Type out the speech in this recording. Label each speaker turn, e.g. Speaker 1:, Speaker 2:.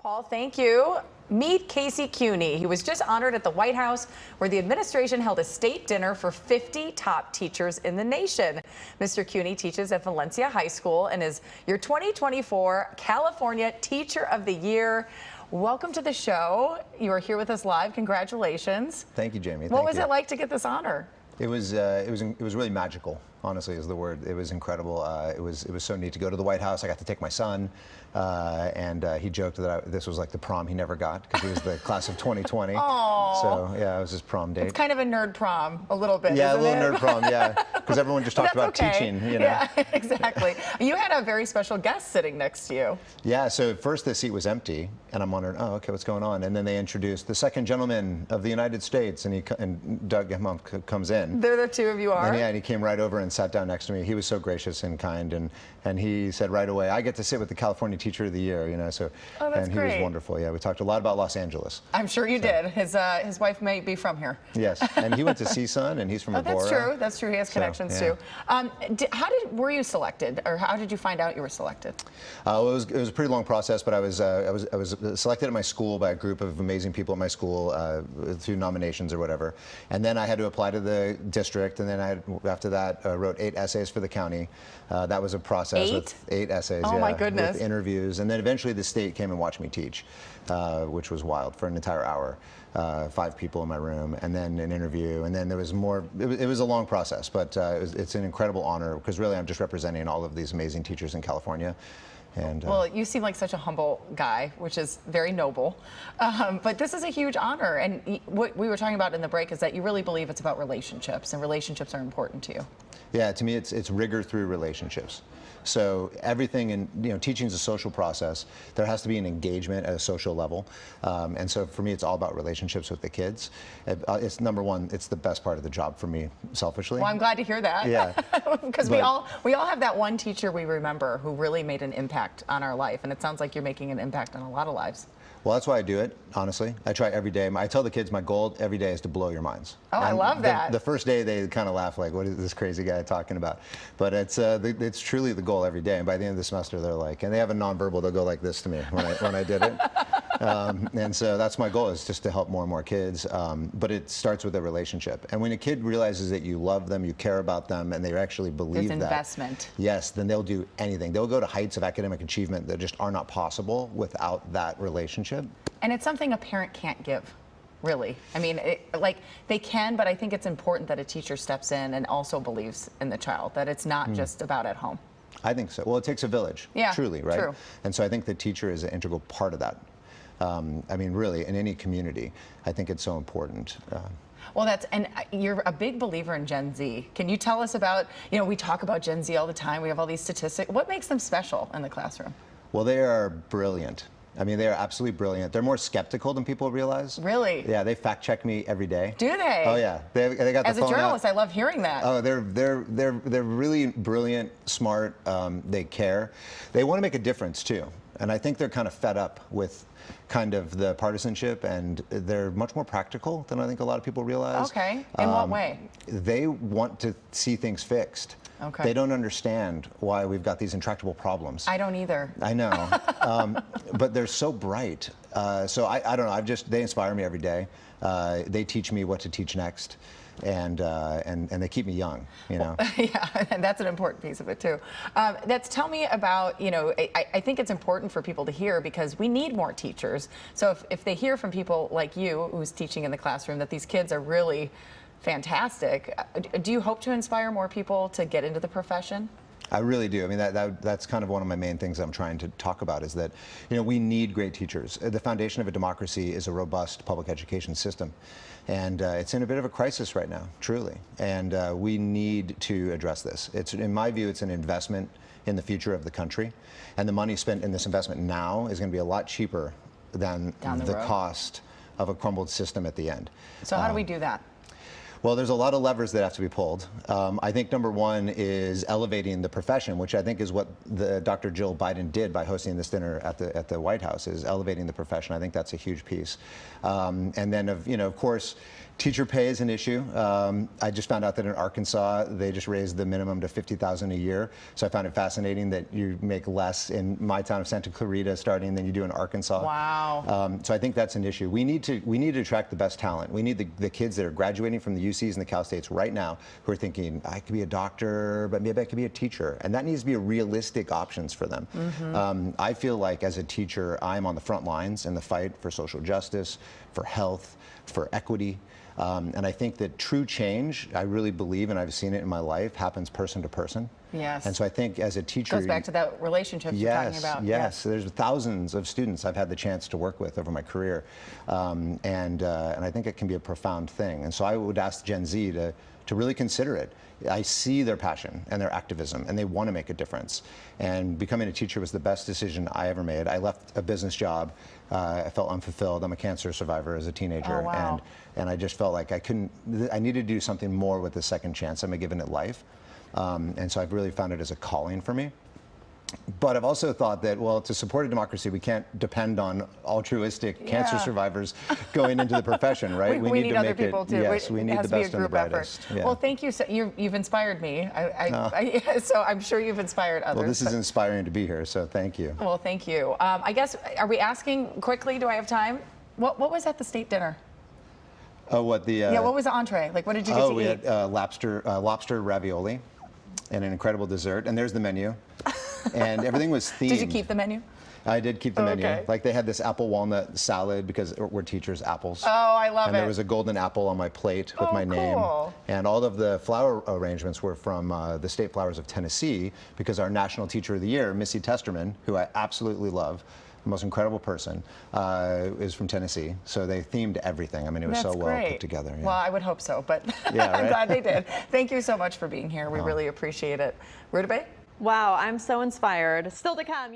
Speaker 1: Paul, thank you. Meet Casey Cuny. He was just honored at the White House, where the administration held a state dinner for 50 top teachers in the nation. Mr. Cuny teaches at Valencia High School and is your 2024 California Teacher of the Year. Welcome to the show. You are here with us live. Congratulations.
Speaker 2: Thank you, Jamie.
Speaker 1: What was it like to get this honor?
Speaker 2: It was really magical. Honestly, is the word. It was incredible. It was so neat to go to the White House. I got to take my son, and he joked that this was like the prom he never got because he was the class of 2020.
Speaker 1: Aww.
Speaker 2: So yeah, it was his prom date.
Speaker 1: It's kind of a nerd prom, a little bit.
Speaker 2: Yeah,
Speaker 1: isn't
Speaker 2: a little
Speaker 1: it?
Speaker 2: nerd prom. Yeah, because everyone just talked about teaching. You know.
Speaker 1: Yeah, exactly. You had a very special guest sitting next to you.
Speaker 2: Yeah. So at first the seat was empty, and I'm wondering, oh, okay, what's going on? And then they introduced the second gentleman of the United States, and Doug comes in.
Speaker 1: There the two of you are.
Speaker 2: And yeah, and he came right over and sat down next to me. He was so gracious and kind, and he said right away, I get to sit with the California Teacher of the Year, you know. So,
Speaker 1: oh, that's
Speaker 2: and he
Speaker 1: great.
Speaker 2: was wonderful. Yeah, we talked a lot about Los Angeles.
Speaker 1: I'm sure you did. His wife may be from here.
Speaker 2: Yes, and he went to CSUN, and he's from Aurora.
Speaker 1: That's true. That's true. He has connections too. Were you selected, or how did you find out you were selected?
Speaker 2: It was a pretty long process, but I was selected at my school by a group of amazing people at my school through nominations or whatever, and then I had to apply to the district, and then after that wrote 8 essays for the county. That was a process with 8 essays.
Speaker 1: Oh,
Speaker 2: yeah,
Speaker 1: my goodness.
Speaker 2: with interviews, and then eventually the state came and watched me teach, which was wild, for an entire hour. 5 people in my room, and then an interview, and then there was more. It was a long process, but it's an incredible honor because really I'm just representing all of these amazing teachers in California. And,
Speaker 1: well, you seem like such a humble guy, which is very noble. But this is a huge honor, and what we were talking about in the break is that you really believe it's about relationships, and relationships are important to you.
Speaker 2: Yeah, to me, it's rigor through relationships. So everything in teaching is a social process. There has to be an engagement at a social level, and so for me, it's all about relationships with the kids. It's number one. It's the best part of the job for me, selfishly.
Speaker 1: Well, I'm glad to hear that.
Speaker 2: Yeah,
Speaker 1: because we all have that one teacher we remember who really made an impact on our life, and it sounds like you're making an impact on a lot of lives.
Speaker 2: Well, that's why I do it, honestly. I try every day. I tell the kids my goal every day is to blow your minds.
Speaker 1: Oh, I love that.
Speaker 2: The first day they kind of laugh like, what is this crazy guy talking about? But it's truly the goal every day. And by the end of the semester, they're like, and they have a nonverbal, they'll go like this to me when I did it. And so that's my goal, is just to help more and more kids. But it starts with a relationship. And when a kid realizes that you love them, you care about them, and they actually believe
Speaker 1: There's investment.
Speaker 2: Yes, then they'll do anything. They'll go to heights of academic achievement that just are not possible without that relationship.
Speaker 1: And it's something a parent can't give, really. I mean, like, they can, but I think it's important that a teacher steps in and also believes in the child, that it's not just about at home.
Speaker 2: I think so. Well, it takes a village, truly, right?
Speaker 1: True.
Speaker 2: And so I think the teacher is an integral part of that. I mean, really, in any community, I think it's so important.
Speaker 1: Well, and you're a big believer in Gen Z. Can you tell us about, we talk about Gen Z all the time. We have all these statistics. What makes them special in the classroom?
Speaker 2: Well, they are brilliant. I mean, they are absolutely brilliant. They're more skeptical than people realize.
Speaker 1: Really?
Speaker 2: Yeah, they fact check me every day.
Speaker 1: Do they?
Speaker 2: Oh yeah, they got the
Speaker 1: phone. As a journalist, I love hearing that.
Speaker 2: Oh, they're really brilliant, smart. They care. They want to make a difference too, and I think they're kind of fed up with kind of the partisanship, and they're much more practical than I think a lot of people realize.
Speaker 1: Okay. In what way?
Speaker 2: They want to see things fixed.
Speaker 1: Okay.
Speaker 2: They don't understand why we've got these intractable problems.
Speaker 1: I don't either.
Speaker 2: I know, but they're so bright. So I don't know. they inspire me every day. They teach me what to teach next, and they keep me young.
Speaker 1: Yeah, and that's an important piece of it too. Tell me about, I think it's important for people to hear, because we need more teachers. So if they hear from people like you, who's teaching in the classroom, that these kids are really fantastic, do you hope to inspire more people to get into the profession?
Speaker 2: I really do. I mean, that's kind of one of my main things I'm trying to talk about, is that, we need great teachers. The foundation of a democracy is a robust public education system. And it's in a bit of a crisis right now, truly. And we need to address this. In my view, it's an investment in the future of the country. And the money spent in this investment now is going to be a lot cheaper than the cost of a crumbled system at the end.
Speaker 1: So how do we do that?
Speaker 2: Well, there's a lot of levers that have to be pulled. I think number one is elevating the profession, which I think is what Dr. Jill Biden did by hosting this dinner at the White House, is elevating the profession. I think that's a huge piece. And then, of course, Teacher pay is an issue. I just found out that in Arkansas, they just raised the minimum to $50,000 a year. So I found it fascinating that you make less in my town of Santa Clarita starting than you do in Arkansas.
Speaker 1: Wow.
Speaker 2: So I think that's an issue. We need to attract the best talent. We need the kids that are graduating from the UCs and the Cal States right now who are thinking, I could be a doctor, but maybe I could be a teacher. And that needs to be a realistic options for them. I feel like as a teacher, I'm on the front lines in the fight for social justice, for health, for equity. And I think that true change, I really believe, and I've seen it in my life, happens person to person.
Speaker 1: Yes.
Speaker 2: And so I think as a teacher...
Speaker 1: Goes back to that relationship you're talking about.
Speaker 2: Yes. There's thousands of students I've had the chance to work with over my career. And I think it can be a profound thing. And so I would ask Gen Z to really consider it. I see their passion and their activism, and they want to make a difference. And becoming a teacher was the best decision I ever made. I left a business job. I felt unfulfilled. I'm a cancer survivor as a teenager.
Speaker 1: Oh, wow.
Speaker 2: And I just felt like I needed to do something more with the second chance I'm given at life. And so I've really found it as a calling for me. But I've also thought that, well, to support a democracy, we can't depend on altruistic cancer survivors going into the profession, right?
Speaker 1: We need other people too.
Speaker 2: Yes, we need the best and the brightest.
Speaker 1: Yeah. Well, thank you. So you've inspired me. So I'm sure you've inspired others.
Speaker 2: Well, this is inspiring to be here, so thank you.
Speaker 1: Well, thank you. I guess, are we asking quickly? Do I have time? What was at the state dinner?
Speaker 2: Oh, what the...
Speaker 1: yeah, what was the entree? Like, what did you get to eat?
Speaker 2: Oh, we had lobster ravioli and an incredible dessert. And there's the menu. And everything was themed.
Speaker 1: Did you keep the menu?
Speaker 2: I did keep the menu. Like they had this apple walnut salad because we're teachers, apples.
Speaker 1: Oh, I love it.
Speaker 2: And there was a golden apple on my plate with my name. And all of the flower arrangements were from the state flowers of Tennessee because our National Teacher of the Year, Missy Testerman, who I absolutely love, the most incredible person, is from Tennessee. So they themed everything. I mean, it was so well put together. Yeah.
Speaker 1: Well, I would hope so, but
Speaker 2: yeah, right?
Speaker 1: I'm glad they did. Thank you so much for being here. We really appreciate it. Rutabaga?
Speaker 3: Wow, I'm so inspired. Still to come.